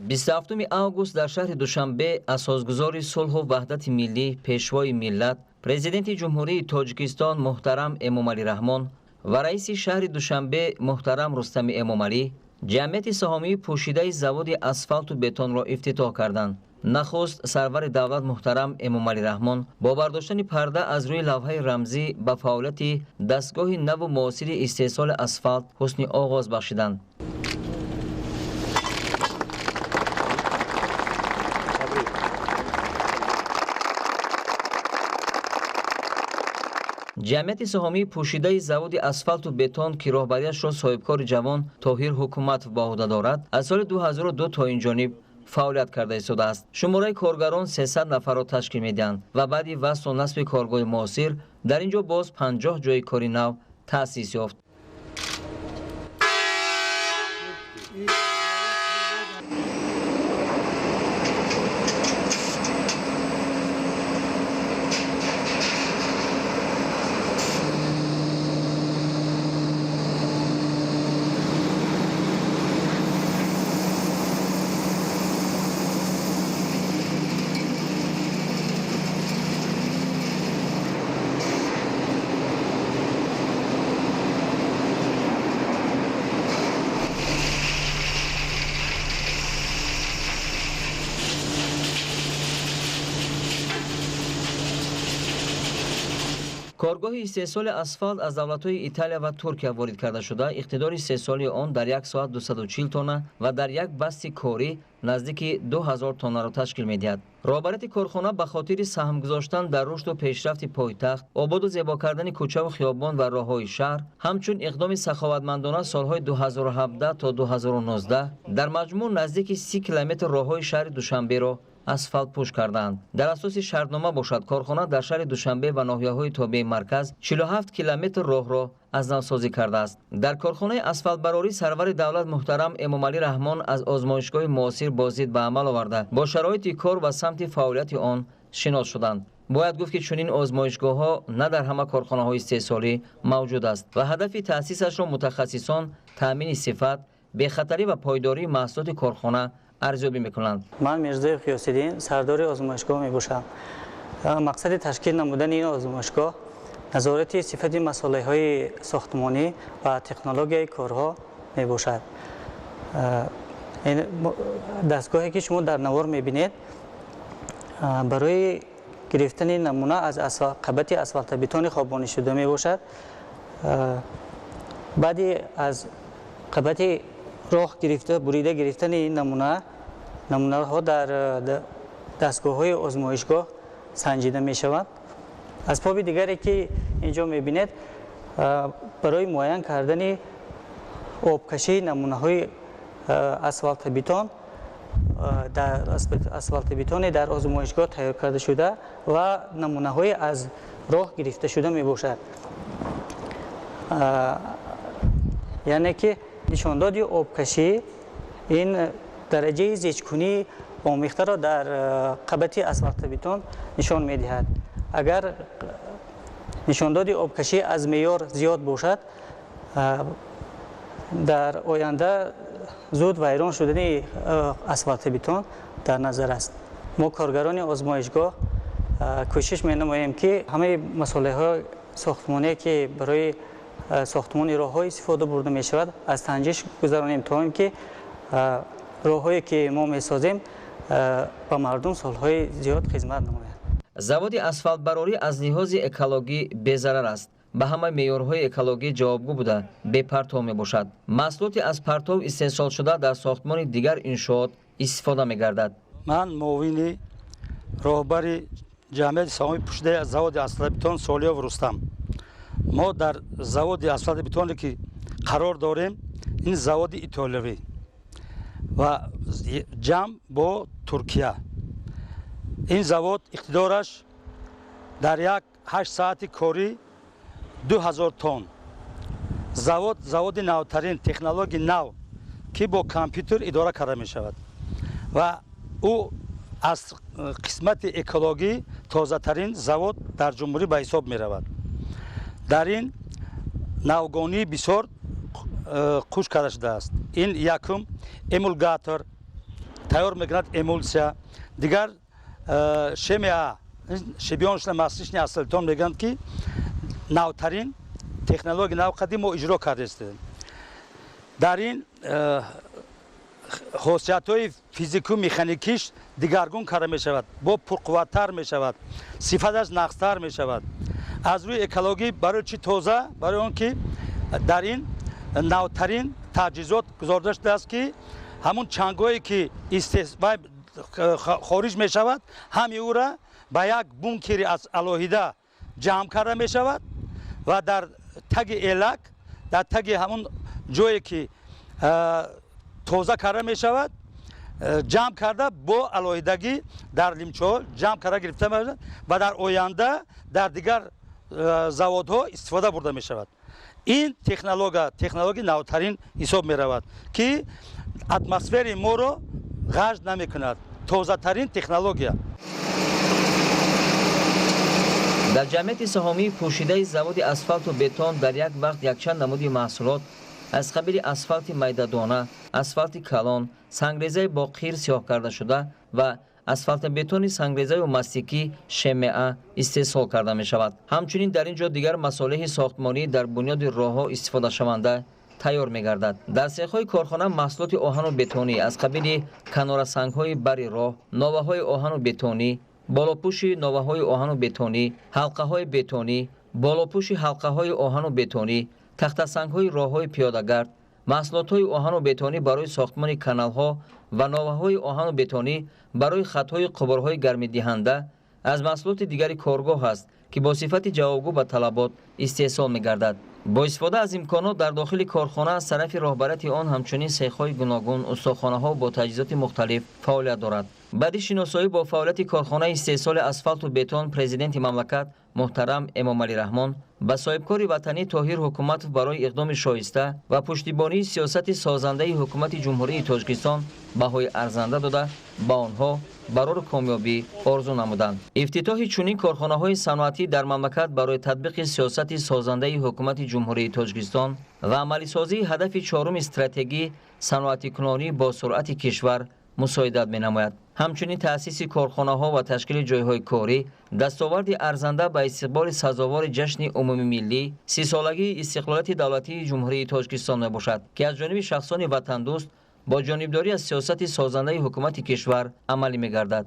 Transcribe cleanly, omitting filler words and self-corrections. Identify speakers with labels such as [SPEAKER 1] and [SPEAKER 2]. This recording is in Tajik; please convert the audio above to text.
[SPEAKER 1] 27 август дар шаҳри Душанбе асосгузори сулҳу ваҳдати миллӣ, пешвои миллат, президенти ҷумҳурии Тоҷикистон муҳтарам Эмомалӣ Раҳмон ва раиси шаҳри Душанбе муҳтарам Рустами Эмомалӣ ҷамъияти саҳомии пӯшидаи заводи асфалту бетонро ифтитоҳ карданд. нахуст сарвари давлат муҳтарам Эмомалӣ Раҳмон бо бардоштани парда аз рӯи лавҳаи рамзӣ ба фаъолияти дастгоҳи наву муосири истеҳсоли асфалт ҳусни оғоз бахшиданд. ҷамъияти саҳомии пӯшидаи заводи асфалту бетон ки роҳбариашро соҳибкори ҷавон Тоҳир Ҳукуматов ба оҳда дорад, аз соли 2002 то инҷониб фаъолият карда истодааст. шумораи коргарон 300 нафарро ташкил медиҳанд ва баъди васфу насби коргоҳи муосир дар ин ҷо боз 50 ҷойи кори нав таъсис ёфт. коргоҳи истеҳсоли асфалт аз давлатҳои Италия ва Туркия ворид карда шуда, иқтидори истеҳсоли он дар 1 соат 240 тонна ва дар як басти корӣ наздики 2000 тоннаро ташкил медиҳад. роҳбарияти корхона ба хотири саҳм гузоштан дар рушду пешрафти пойтахт, ободу зебо кардани кӯчаву хиёбон ва роҳҳои шаҳр, ҳамчун иқдоми саховатмандона солҳои 2017 то 2019 дар маҷмӯъ наздики 30 километр роҳҳои шаҳри Душанберо асфалт пӯш карданд. дар асоси шартнома бошад, корхона дар шаҳри Душанбе ва ноҳияҳои тобеи марказ 47 километр роҳро аз навсозӣ кардааст. дар корхонаи асфалтбарорӣ сарвари давлат муҳтарам Эмомалӣ Раҳмон аз озмоишгоҳи муосир бозид ба амал оварда бо шароити кор ва самти фаъолияти он шинос шуданд. бояд гуфт ки чунин озмоишгоҳҳо на дар ҳама корхонаҳои истеҳсолӣ мавҷуд аст ва ҳадафи таъсисашро мутахассисон таъмини сифат, бехатарӣ ва пойдории маҳсулоти корхона арзёбӣ мекунанд.
[SPEAKER 2] ман Мирзоев Ғиёсиддин сардори озмоишгоҳ мебошам. мақсади ташкил намудани ин озмоишгоҳ назорати сифати масъулияҳои сохтмонӣ ва технологияи корҳо мебошад. дастгоҳе ки шумо дар навор мебинед барои гирифтани намуна аз қабати асфалтобетони хобонишуда мебошад. баъди аз қабати роҳ гирифта бурида гирифтани намунаҳо дар дастгоҳҳои озмоишгоҳ санҷида мешавад. асбоби дигаре ки инҷо мебинед барои муайян кардани обкашии намунаҳои асфалтобетоне дар озмоишгоҳ тайёр карда шуда ва намунаҳои аз роҳ гирифта шуда мебошад. яъне ки нишондоди обкашӣ ин дараҷаи зечкунии омехтаро дар қабати асфалтобетон нишон медиҳад. агар нишондоди обкашӣ аз меъёр зиёд бошад, дар оянда зуд вайрон шудани асфалтобетон дар назар аст. мо коргарони озмоишгоҳ кӯшиш менамоем ки ҳамаи масъулияҳои сохтмоние ки барои сохтмони роҳҳо истифода бурда мешавад аз санҷиш гузаронем то ин ки роҳҳое ки мо месозем ба мардум солҳои зиёд хизмат намояд.
[SPEAKER 1] заводи асфалтбарорӣ аз лиҳози экологӣ безарар аст, ба ҳама меъёрҳои экологӣ ҷавобгӯ буда бепартов мебошад. маҳсулоти аз партов истеҳсол шуда дар сохтмони дигар иншоот истифода мегардад.
[SPEAKER 3] ман муовини роҳбари ҷамъияти саҳомии пӯшидаи заводи асфалтобетон Солиёв Рустам. мо дар заводи асфалтобетоне ки қарор дорем, ин заводи итолиявӣ ва ҷамъ бо Туркия. ин завод иқтидораш дар як 8 соати корӣ 2000 тонн. заводи навтарин, технологияи нав ки бо компютер идора карда мешавад ва ӯ аз қисмати экологӣ тозатарин завод дар ҷумҳурӣ ба ҳисоб меравад. дар ин навгонии бисёр хушк карда шудааст. ин якум эмулгатор, тайёр мекунад эмулсия дигар шемеа шебионшла маслишни асфальтон мегӯянд ки навтарин технология навқадим мо иҷро кардастем. дар ин хосиятҳои физику механикиш дигаргун карда мешавад, бо пурқувваттар мешавад, сифаташ нақстар мешавад. аз рӯи экологӣ барои чи тоза, барои он ки дар ин навтарин таҷҳизот гузорда шудааст ки ҳамун чангҳое ки хориҷ мешавад ҳами ӯра ба як бункери алоҳида ҷамъ карда мешавад ва дар таги элак, дар таги ҳамун ҷое ки тоза карда мешавад ҷамъ карда бо алоҳидагӣ дар лимчаҳо ҷамъ карда гирифта мешавад ва дар оянда дар дигар заводҳо истифода бурда мешавад. ин технология навтарин ҳисоб меравад ки атмосфераи моро ғажд намекунад. тозатарин технология.
[SPEAKER 1] дар ҷамъияти саҳомии пӯшидаи заводи асфалту бетон дар як вақт якчанд намуди маҳсулот аз қабили асфалти майдадона, асфалти калон, сангрезаи бо қир сиёҳкардашуда ва асфалтобетони сангрезаю мастикӣ шемеа истеҳсол карда мешавад. ҳамчунин дар ин ҷо дигар масолиҳи сохтмонӣ дар бунёди роҳҳо истифодашаванда тайёр мегардад. дар сехҳои корхона маҳсулоти оҳану бетонӣ аз қабили канорасангҳои бари роҳ, новаҳои оҳану бетонӣ, болопӯши новаҳои оҳану бетонӣ, ҳалқаҳои бетонӣ, болопӯши ҳалқаҳои оҳану бетонӣ, тахтасангҳои роҳҳои пиёдагард, маҳсулотҳои оҳану бетонӣ барои сохтмони каналҳо ва новаҳои оҳану бетонӣ барои хатҳои қубурҳои гармидиҳанда аз маҳсулоти дигари коргоҳ аст ки бо сифати ҷавобгӯ ба талабот истеҳсол мегардад. бо истифода аз имконот дар дохили корхона аз тарафи роҳбарияти он ҳамчунин сехҳои гуногун, устохонаҳо бо таҷҳизоти мухталиф фаъолият дорад. баъди шиносоӣ бо фаъолияти корхонаи истеҳсоли асфалту бетон президенти мамлакат муҳтарам Эмомалӣ Раҳмон ба соҳибкори ватанӣ Тоҳир Ҳукуматов барои иқдоми шоиста ва пуштибонии сиёсати созандаи ҳукумати ҷумҳурии Тоҷикистон баҳои арзанда дода ба онҳо барори комёбӣ орзу намуданд. ифтитоҳи чунин корхонаҳои саноатӣ дар мамлакат барои татбиқи сиёсати созандаи ҳукумати ҷумҳурии Тоҷикистон ва амалисозии ҳадафи чоруми стратегӣ саноатикунонӣ бо суръати кишвар мусоидат менамояд. ҳамчунин таъсиси корхонаҳо ва ташкили ҷойҳои корӣ дастоварди арзанда ба истиқболи сазовори ҷашни умумимиллӣ сисолагии истиқлолияти давлатии ҷумҳурии Тоҷикистон мебошад ки аз ҷониби шахсони ватандӯст бо ҷонибдорӣ аз сиёсати созандаи ҳукумати кишвар амалӣ мегардад.